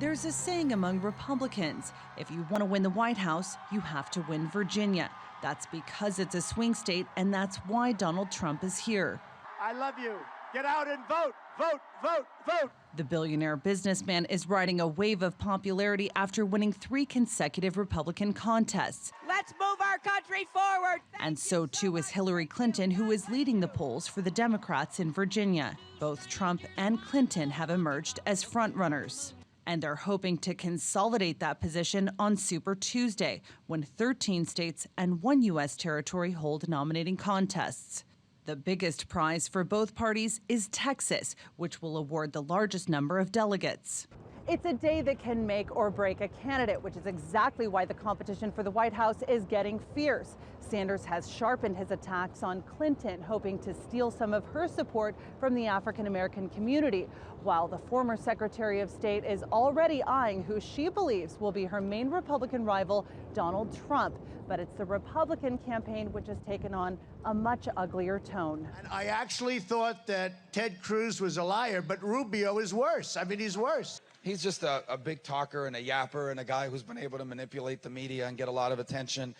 There's a saying among Republicans, if you want to win the White House, you have to win Virginia. That's because it's a swing state, and that's why Donald Trump is here. I love you. Get out and vote, vote, vote, vote. The billionaire businessman is riding a wave of popularity after winning 3 consecutive Republican contests. Let's move our country forward. And so too is Hillary Clinton, who is leading the polls for the Democrats in Virginia. Both Trump and Clinton have emerged as frontrunners. And they're hoping to consolidate that position on Super Tuesday, when 13 states and 1 U.S. territory hold nominating contests. The biggest prize for both parties is Texas, which will award the largest number of delegates. It's a day that can make or break a candidate, which is exactly why the competition for the White House is getting fierce. Sanders has sharpened his attacks on Clinton, hoping to steal some of her support from the African-American community, while the former Secretary of State is already eyeing who she believes will be her main Republican rival, Donald Trump. But it's the Republican campaign which has taken on a much uglier tone. And I actually thought that Ted Cruz was a liar, but Rubio is worse. I mean, he's worse. He's just a big talker and a yapper and a guy who's been able to manipulate the media and get a lot of attention.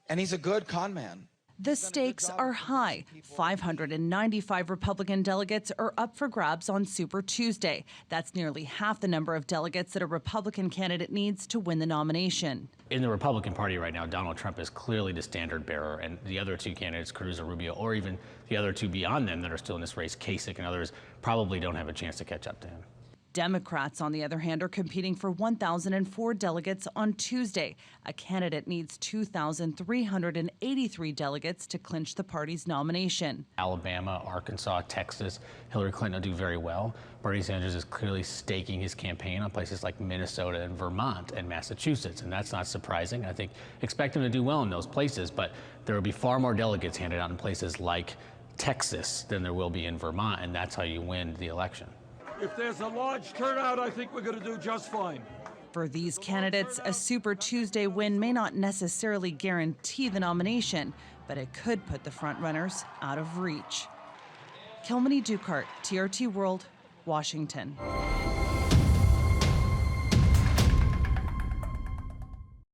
And he's a good con man. The stakes are high. 595 Republican delegates are up for grabs on Super Tuesday. That's nearly half the number of delegates that a Republican candidate needs to win the nomination. In the Republican Party right now, Donald Trump is clearly the standard bearer, and the other 2 candidates, Cruz or Rubio, or even the other 2 beyond them that are still in this race, Kasich and others, probably don't have a chance to catch up to him. Democrats, on the other hand, are competing for 1,004 delegates on Tuesday. A candidate needs 2,383 delegates to clinch the party's nomination. Alabama, Arkansas, Texas, Hillary Clinton will do very well. Bernie Sanders is clearly staking his campaign on places like Minnesota and Vermont and Massachusetts, and that's not surprising. I think expect him to do well in those places, but there will be far more delegates handed out in places like Texas than there will be in Vermont, and that's how you win the election. If there's a large turnout, I think we're going to do just fine. For these candidates, a Super Tuesday win may not necessarily guarantee the nomination, but it could put the frontrunners out of reach. Kilmeny Duchardt, TRT World, Washington.